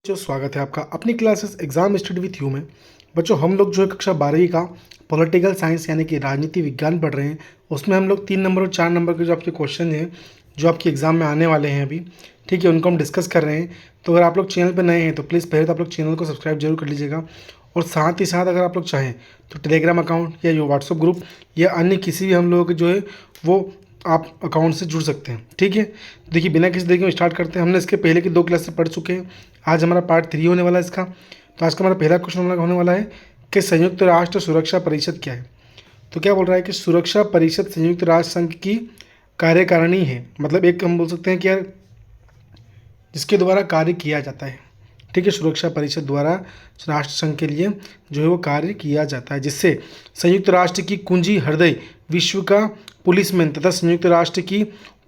जो स्वागत है आपका अपनी classes exam study with you में। बच्चों हम लोग जो है कक्षा 12वीं का पॉलिटिकल साइंस यानी कि राजनीति विज्ञान पढ़ रहे हैं। उसमें हम लोग 3 नंबर और 4 नंबर के जो आपके क्वेश्चन हैं जो आपके एग्जाम में आने वाले हैं अभी, ठीक है, उनको हम डिस्कस कर रहे हैं। तो अगर आप लोग चैनल पर नए हैं तो प्लीज़ पहले तो आप लोग चैनल को सब्सक्राइब जरूर कर लीजिएगा, और साथ ही साथ अगर आप लोग चाहें तो टेलीग्राम अकाउंट या यो व्हाट्सअप ग्रुप या अन्य किसी भी हम लोगों के जो है वो आप अकाउंट से जुड़ सकते हैं, ठीक है। देखिए बिना किसी देरी के स्टार्ट करते हैं। हमने इसके पहले की 2 क्लास से पढ़ चुके हैं। आज हमारा पार्ट 3 होने वाला है इसका। तो आज का हमारा पहला क्वेश्चन होने वाला है कि संयुक्त राष्ट्र सुरक्षा परिषद क्या है। तो क्या बोल रहा है कि सुरक्षा परिषद संयुक्त राष्ट्र संघ की कार्यकारिणी है, मतलब एक हम बोल सकते हैं कि यार जिसके द्वारा कार्य किया जाता है, ठीक है। सुरक्षा परिषद द्वारा राष्ट्र संघ के लिए जो है वो कार्य किया जाता है, जिससे संयुक्त राष्ट्र की कुंजी हृदय, विश्व का पुलिसमैन तथा संयुक्त राष्ट्र की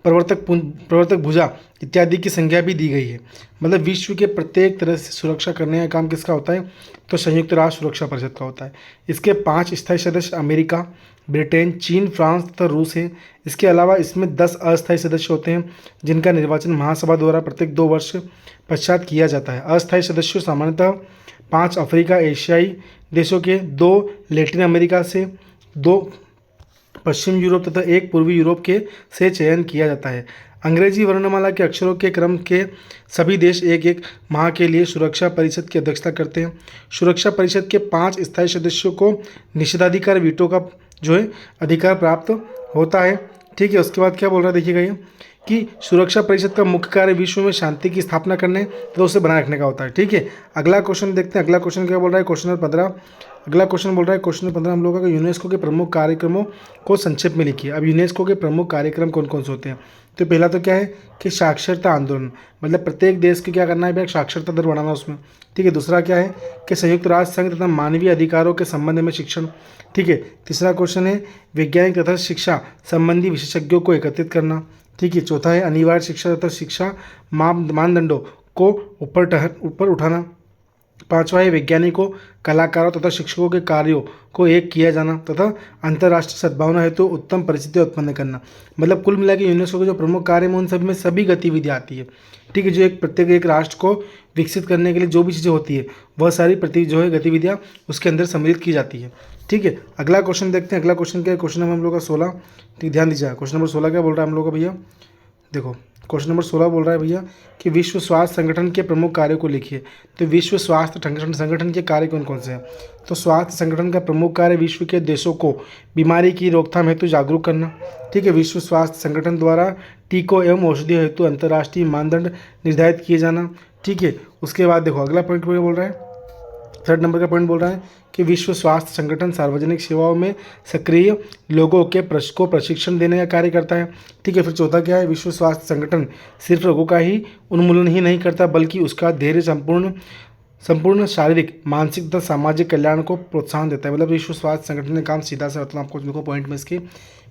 प्रवर्तक भुजा इत्यादि की संज्ञा भी दी गई है। मतलब विश्व के प्रत्येक तरह से सुरक्षा करने का काम किसका होता है, तो संयुक्त राष्ट्र सुरक्षा परिषद का होता है। इसके 5 स्थायी सदस्य अमेरिका, ब्रिटेन, चीन, फ्रांस तथा रूस है। इसके अलावा इसमें 10 अस्थायी सदस्य होते हैं जिनका निर्वाचन महासभा द्वारा प्रत्येक 2 वर्ष पश्चात किया जाता है। अस्थायी सदस्यों सामान्यतः 5 अफ्रीका एशियाई देशों के, 2 लैटिन अमेरिका से, 2 पश्चिम यूरोप तथा 1 पूर्वी यूरोप के से चयन किया जाता है। अंग्रेजी वर्णमाला के अक्षरों के क्रम के सभी देश एक एक माह के लिए सुरक्षा परिषद की अध्यक्षता करते हैं। सुरक्षा परिषद के 5 स्थायी सदस्यों को निषेधाधिकार वीटो का जो है अधिकार प्राप्त होता है, ठीक है। उसके बाद क्या बोल रहा है देखिएगा ये कि सुरक्षा परिषद का मुख्य कार्य विश्व में शांति की स्थापना करने तो उसे बनाए रखने का होता है, ठीक है। अगला क्वेश्चन देखते हैं। अगला क्वेश्चन क्या बोल रहा है, क्वेश्चन नंबर 15। अगला क्वेश्चन बोल रहा है, क्वेश्चन नंबर 15 हम लोगों का यूनेस्को के प्रमुख कार्यक्रमों को संक्षेप में लिखिए। अब यूनेस्को के प्रमुख कार्यक्रम कौन कौन से होते हैं। तो पहला तो क्या है कि साक्षरता आंदोलन, मतलब प्रत्येक देश को क्या करना है भैया, साक्षरता दर बढ़ाना उसमें, ठीक है। दूसरा क्या है कि संयुक्त राष्ट्र संघ तथा मानवीय अधिकारों के संबंध में शिक्षण, ठीक है। तीसरा क्वेश्चन है वैज्ञानिक तथा शिक्षा संबंधी विशेषज्ञों को एकत्रित करना, ठीक है। चौथा है अनिवार्य शिक्षा तथा शिक्षा मानदंडों को ऊपर उठाना। 5वां है वैज्ञानिकों, कलाकारों तथा शिक्षकों के कार्यों को एक किया जाना तथा अंतर्राष्ट्रीय सद्भावना हेतु उत्तम परिस्थितियाँ उत्पन्न करना। मतलब कुल मिला के यूनेस्को के जो प्रमुख कार्य में उन सब में सभी गतिविधियाँ आती है, ठीक है। जो प्रत्येक एक राष्ट्र को विकसित करने के लिए जो भी चीज़ें होती है वह सारी जो है गतिविधियाँ उसके अंदर सम्मिलित की जाती है, ठीक है। अगला क्वेश्चन देखते हैं। अगला क्वेश्चन क्या है, क्वेश्चन नंबर हम लोग का 16, ठीक, ध्यान दीजिए। क्वेश्चन नंबर 16 क्या बोल रहा है हम लोग का भैया, देखो क्वेश्चन नंबर 16 बोल रहा है भैया कि विश्व स्वास्थ्य संगठन के प्रमुख कार्यों को लिखिए। तो विश्व स्वास्थ्य संगठन के कार्य कौन कौन से हैं। तो स्वास्थ्य संगठन का प्रमुख कार्य विश्व के देशों को बीमारी की रोकथाम हेतु जागरूक करना, ठीक है। विश्व स्वास्थ्य संगठन द्वारा टीकों एवं औषधियों हेतु अंतर्राष्ट्रीय मानदंड निर्धारित किए जाना, ठीक है। उसके बाद देखो अगला पॉइंट बोल रहा है, 3rd नंबर का पॉइंट बोल रहा है कि विश्व स्वास्थ्य संगठन सार्वजनिक सेवाओं में सक्रिय लोगों के को प्रशिक्षण देने का कार्य करता है, ठीक है। फिर चौथा क्या है, विश्व स्वास्थ्य संगठन सिर्फ रोगों का ही उन्मूलन ही नहीं करता बल्कि उसका धैर्य संपूर्ण शारीरिक, मानसिक तथा सामाजिक कल्याण को प्रोत्साहन देता है। मतलब विश्व स्वास्थ्य संगठन का काम सीधा सा होता है। आपको देखो पॉइंट में इसके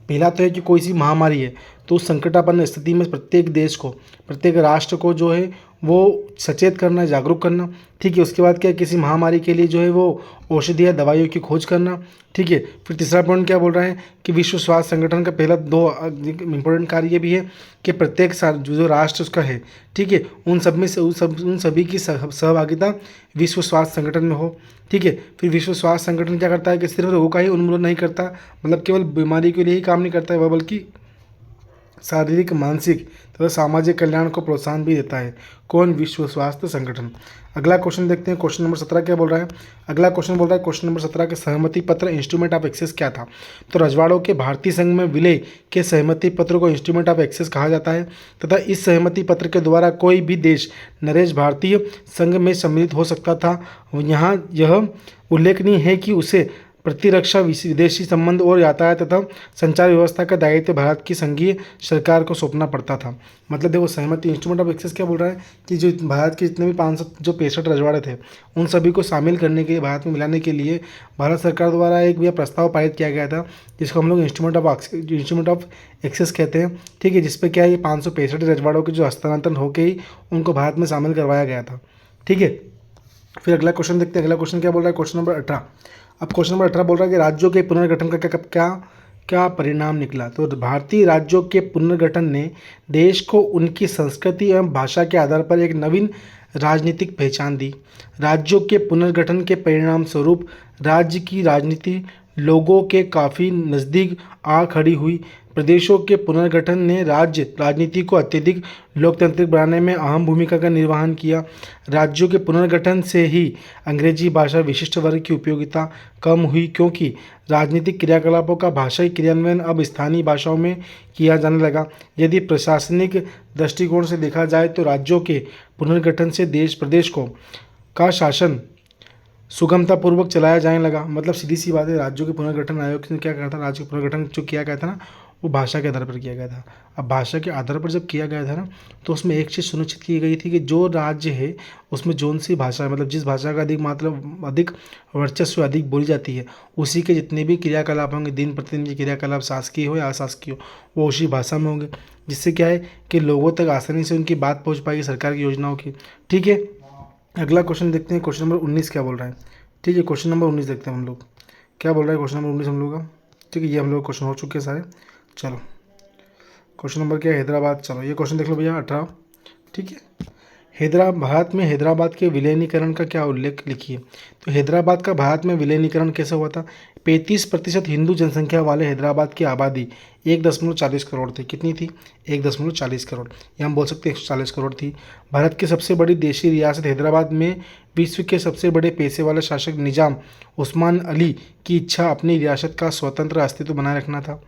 पहला तो है कि कोई सी महामारी है तो उस संकटापन्न स्थिति में प्रत्येक देश को, प्रत्येक राष्ट्र को जो है वो सचेत करना, जागरूक करना, ठीक है। उसके बाद क्या है, किसी महामारी के लिए जो है वो औषधि या दवाइयों की खोज करना, ठीक है। फिर तीसरा पॉइंट क्या बोल रहा है कि विश्व स्वास्थ्य संगठन का पहला 2 इंपॉर्टेंट कार्य ये भी है कि प्रत्येक जो राष्ट्र उसका है, ठीक है, उन सभी की सहभागिता विश्व स्वास्थ्य संगठन में हो, ठीक है। फिर विश्व स्वास्थ्य संगठन क्या करता है कि सिर्फ रोगों का ही उन्मूलन नहीं करता, मतलब केवल बीमारी के लिए ही काम नहीं करता है वह, बल्कि शारीरिक, मानसिक तथा सामाजिक कल्याण को प्रोत्साहन भी देता है। कौन, विश्व स्वास्थ्य संगठन। अगला क्वेश्चन देखते हैं। क्वेश्चन नंबर 17 क्या बोल रहा है। अगला क्वेश्चन बोल रहा है क्वेश्चन नंबर 17 के सहमति पत्र इंस्ट्रूमेंट ऑफ एक्सेस क्या था। तो रजवाड़ों के भारतीय संघ में विलय के सहमति पत्र को इंस्ट्रूमेंट ऑफ एक्सेस कहा जाता है तथा इस सहमति पत्र के द्वारा कोई भी देश नरेश भारतीय संघ में सम्मिलित हो सकता था। यहाँ यह उल्लेखनीय है कि उसे प्रतिरक्षा, विदेशी संबंध और यातायात तथा संचार व्यवस्था का दायित्व भारत की संघीय सरकार को सौंपना पड़ता था। मतलब देखो सहमति इंस्ट्रूमेंट ऑफ एक्सेस क्या बोल रहा है कि जो भारत के जितने भी 565 रजवाड़े थे उन सभी को शामिल करने के, भारत में मिलाने के लिए भारत सरकार द्वारा एक यह प्रस्ताव पारित किया गया था जिसको हम लोग इंस्ट्रूमेंट ऑफ एक्सेस कहते हैं, ठीक है। जिसपे क्या है ये 565 रजवाड़ों के जो हस्तांतरण होकर ही उनको भारत में शामिल करवाया गया था, ठीक है। फिर अगला क्वेश्चन देखते हैं। अगला क्वेश्चन क्या बोल रहा है, क्वेश्चन नंबर 18। अब क्वेश्चन नंबर 18 बोल रहा है कि राज्यों के पुनर्गठन का क्या क्या परिणाम निकला। तो भारतीय राज्यों के पुनर्गठन ने देश को उनकी संस्कृति एवं भाषा के आधार पर एक नवीन राजनीतिक पहचान दी। राज्यों के पुनर्गठन के परिणाम स्वरूप राज्य की राजनीति लोगों के काफ़ी नज़दीक आ खड़ी हुई। प्रदेशों के पुनर्गठन ने राज्य राजनीति को अत्यधिक लोकतांत्रिक बनाने में अहम भूमिका का निर्वहन किया। राज्यों के पुनर्गठन से ही अंग्रेजी भाषा विशिष्ट वर्ग की उपयोगिता कम हुई, क्योंकि राजनीतिक क्रियाकलापों का भाषाई क्रियान्वयन अब स्थानीय भाषाओं में किया जाने लगा। यदि प्रशासनिक दृष्टिकोण से देखा जाए तो राज्यों के पुनर्गठन से प्रदेश को का शासन सुगमतापूर्वक चलाया जाने लगा। मतलब सीधी सी बात है, राज्यों के पुनर्गठन आयोग ने क्या कहा था, राज्य के पुनर्गठन जो किया गया था ना, वो भाषा के आधार पर किया गया था। अब भाषा के आधार पर जब किया गया था ना, तो उसमें एक चीज़ सुनिश्चित की गई थी कि जो राज्य है उसमें जौन सी भाषा मतलब जिस भाषा का अधिक वर्चस्व अधिक बोली जाती है, उसी के जितने भी क्रियाकलाप होंगे, दिन प्रतिदिन के क्रियाकलाप शासकीय हो या अशासकीय हो, वो उसी भाषा में होंगे। जिससे क्या है कि लोगों तक आसानी से उनकी बात पहुँच पाएगी सरकार की योजनाओं की। ठीक है, अगला क्वेश्चन देखते हैं। क्वेश्चन नंबर 19 क्या बोल रहा है। ठीक है, क्वेश्चन नंबर 19 देखते हैं हम लोग क्या बोल रहा है। क्वेश्चन नंबर 19 हम लोग का, ठीक है, ये हम लोग क्वेश्चन हो चुके हैं सारे। चलो क्वेश्चन नंबर क्या है, हैदराबाद। चलो ये क्वेश्चन देख लो भैया 18। ठीक है, भारत में हैदराबाद के विलीनीकरण का क्या उल्लेख लिखिए। तो हैदराबाद का भारत में विलीनीकरण कैसे हुआ था। 35% हिंदू जनसंख्या वाले हैदराबाद की आबादी 1.40 करोड़ थी। कितनी थी, 1.40 करोड़, या हम बोल सकते हैं 140 करोड़ थी। भारत की सबसे बड़ी देशी रियासत हैदराबाद में विश्व के सबसे बड़े पैसे वाले शासक निजाम उस्मान अली की इच्छा अपनी रियासत का स्वतंत्र अस्तित्व बनाए रखना था।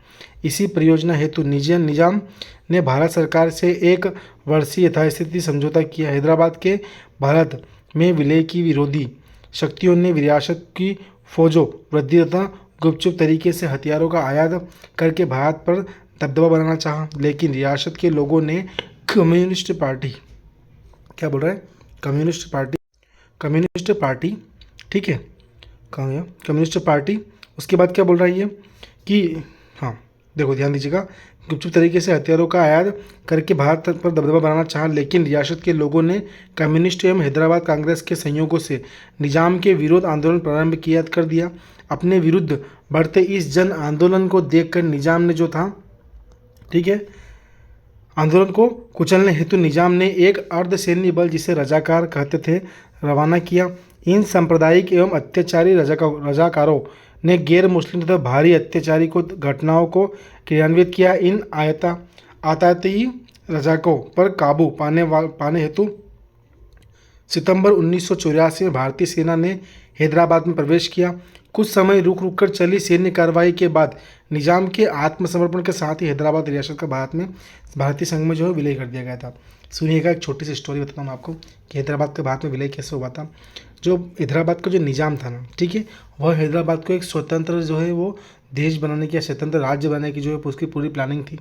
इसी परियोजना हेतु निजाम ने भारत सरकार से 1 वर्षीय यथास्थिति समझौता किया। हैदराबाद के भारत में विलय की विरोधी शक्तियों ने रियासत की फौजों वृद्धि तथा गुपचुप तरीके से हथियारों का आयात करके भारत पर दबदबा बनाना चाहा, लेकिन रियासत के लोगों ने कम्युनिस्ट पार्टी, क्या बोल रहा है, कम्युनिस्ट पार्टी, ठीक है, कहाँ गया, कम्युनिस्ट पार्टी। उसके बाद क्या बोल रहा है ये कि हाँ देखो ध्यान दीजिएगा, गुपचुप तरीके से हथियारों का आयात करके भारत पर दबदबा बनाना चाहा, लेकिन रियासत के लोगों ने कम्युनिस्ट एवं हैदराबाद कांग्रेस के संयोगों से निजाम के विरोध आंदोलन प्रारंभ किया कर दिया। अपने विरुद्ध बढ़ते इस जन आंदोलन को देखकर निजाम ने जो था, ठीक है, आंदोलन को कुचलने हेतु निजाम ने एक अर्धसैन्य बल, जिसे रजाकार कहते थे, रवाना किया। इन सांप्रदायिक एवं अत्याचारी रजाकारों ने गैर मुस्लिम तथा भारी अत्याचारी घटनाओं को क्रियान्वित किया। इन आतताई रजाकों पर काबू पाने हेतु सितंबर 1984 में भारतीय सेना ने हैदराबाद में प्रवेश किया। कुछ समय रुक कर चली सैन्य कार्रवाई के बाद निजाम के आत्मसमर्पण के साथ ही हैदराबाद रियासत का भारतीय संघ में जो है विलय कर दिया गया था। सुनिएगा, एक छोटी सी स्टोरी बताता हूँ आपको कि हैदराबाद के भारत में विलय कैसे हुआ था। जो हैदराबाद का जो निजाम था ना, ठीक है, वह हैदराबाद को एक स्वतंत्र जो है वो देश बनाने की या स्वतंत्र राज्य बनाने की जो है उसकी पूरी प्लानिंग थी।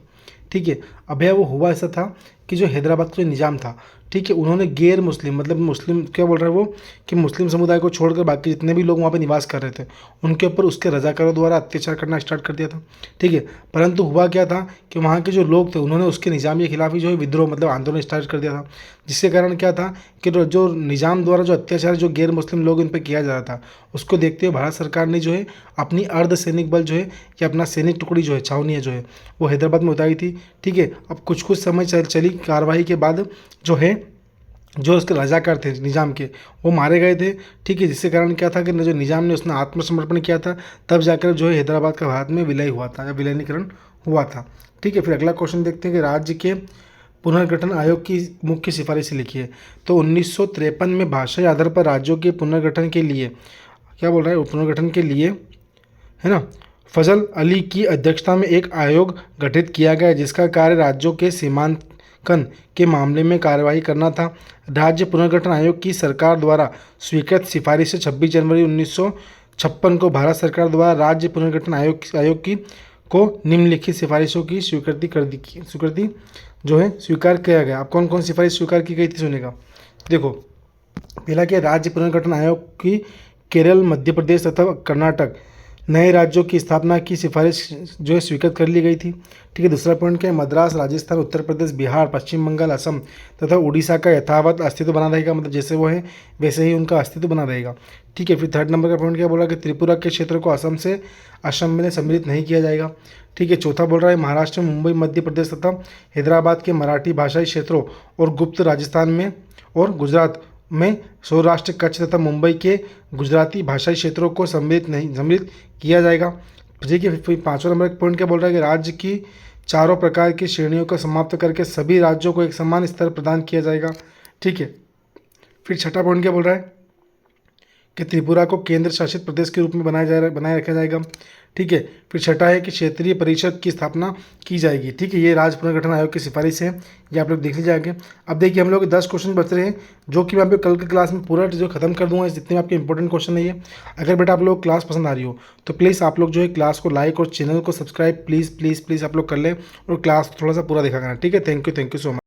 ठीक है, अब यह वो हुआ ऐसा था कि जो हैदराबाद का जो निजाम था, ठीक है, उन्होंने गैर मुस्लिम मतलब मुस्लिम क्या बोल रहा है वो कि मुस्लिम समुदाय को छोड़कर बाकी जितने भी लोग वहाँ पे निवास कर रहे थे उनके ऊपर उसके रजाकारों द्वारा अत्याचार करना स्टार्ट कर दिया था। ठीक है, परंतु हुआ क्या था कि वहाँ के जो लोग थे उन्होंने उसके निजाम के खिलाफ ही जो है विद्रोह मतलब आंदोलन स्टार्ट कर दिया था, जिसके कारण क्या था कि जो निजाम द्वारा जो अत्याचार जो गैर मुस्लिम लोग इन पर किया जा रहा था उसको देखते हुए भारत सरकार ने जो है अपनी अर्धसैनिक बल जो है या अपना सैनिक टुकड़ी जो है छावनियाँ जो है वो हैदराबाद में उतारी थी। ठीक है, अब कुछ समय चली कार्रवाई के बाद जो है जो उसके रजाकार थे निजाम के वो मारे गए थे। ठीक है, जिसके कारण क्या था कि जो निजाम ने उसने आत्मसमर्पण किया था, तब जाकर जो है हैदराबाद का भारत में विलय हुआ था या विलीनीकरण हुआ था। ठीक है, फिर अगला क्वेश्चन देखते हैं कि राज्य के पुनर्गठन आयोग की मुख्य सिफारिशें लिखिए। तो 1953 में भाषाई आधार पर राज्यों के पुनर्गठन के लिए क्या बोल रहा है, पुनर्गठन के लिए है ना, फजल अली की अध्यक्षता में एक आयोग गठित किया गया जिसका कार्य राज्यों के सीमांकन के मामले में कार्यवाही करना था। राज्य पुनर्गठन आयोग की सरकार द्वारा स्वीकृत सिफारिशें 26 जनवरी 1956 को भारत सरकार द्वारा राज्य पुनर्गठन आयोग की को निम्नलिखित सिफारिशों की स्वीकृति जो है स्वीकार किया गया। अब कौन कौन सिफारिश स्वीकार की गई थी सुनेगा। देखो, पहला क्या, राज्य पुनर्गठन आयोग की केरल, मध्य प्रदेश तथा कर्नाटक नए राज्यों की स्थापना की सिफारिश जो है स्वीकृत कर ली गई थी। ठीक है, दूसरा पॉइंट क्या है, मद्रास, राजस्थान, उत्तर प्रदेश, बिहार, पश्चिम बंगाल, असम तथा उड़ीसा का यथावत अस्तित्व बना रहेगा, मतलब जैसे वो है वैसे ही उनका अस्तित्व बना रहेगा। ठीक है, फिर थर्ड नंबर का पॉइंट क्या बोला कि त्रिपुरा के क्षेत्र को असम में सम्मिलित नहीं किया जाएगा। ठीक है, चौथा बोल रहा है महाराष्ट्र, मुंबई, मध्य प्रदेश तथा हैदराबाद के मराठी भाषाई क्षेत्रों और गुप्त राजस्थान में और गुजरात में सौराष्ट्र, कच्छ तथा मुंबई के गुजराती भाषाई क्षेत्रों को सम्मिलित किया जाएगा। देखिए फिर 5वां नंबर एक पॉइंट क्या बोल रहा है कि राज्य की चारों प्रकार की श्रेणियों को समाप्त करके सभी राज्यों को एक समान स्तर प्रदान किया जाएगा। ठीक है। फिर छठा पॉइंट क्या बोल रहा है कि त्रिपुरा को केंद्र शासित प्रदेश के रूप में बनाए रखा जाएगा। ठीक है। फिर छठा है कि क्षेत्रीय परिषद की स्थापना की जाएगी। ठीक है, ये राज्य पुनर्गठन आयोग की सिफारिश है, ये आप लोग देख लीजिए आगे। अब देखिए हम लोग 10 क्वेश्चन बच रहे हैं जो कि मैं आपको कल की क्लास में पूरा जो खत्म कर दूंगा, जितने आपके इंपॉर्टेंट क्वेश्चन है ये। अगर बेटा आप लोग क्लास पसंद आ रही हो तो प्लीज़ आप लोग जो है क्लास को लाइक और चैनल को सब्सक्राइब प्लीज़ प्लीज़ प्लीज़ आप लोग कर लें और क्लास थोड़ा सा पूरा देखा करना। ठीक है, थैंक यू सो मच।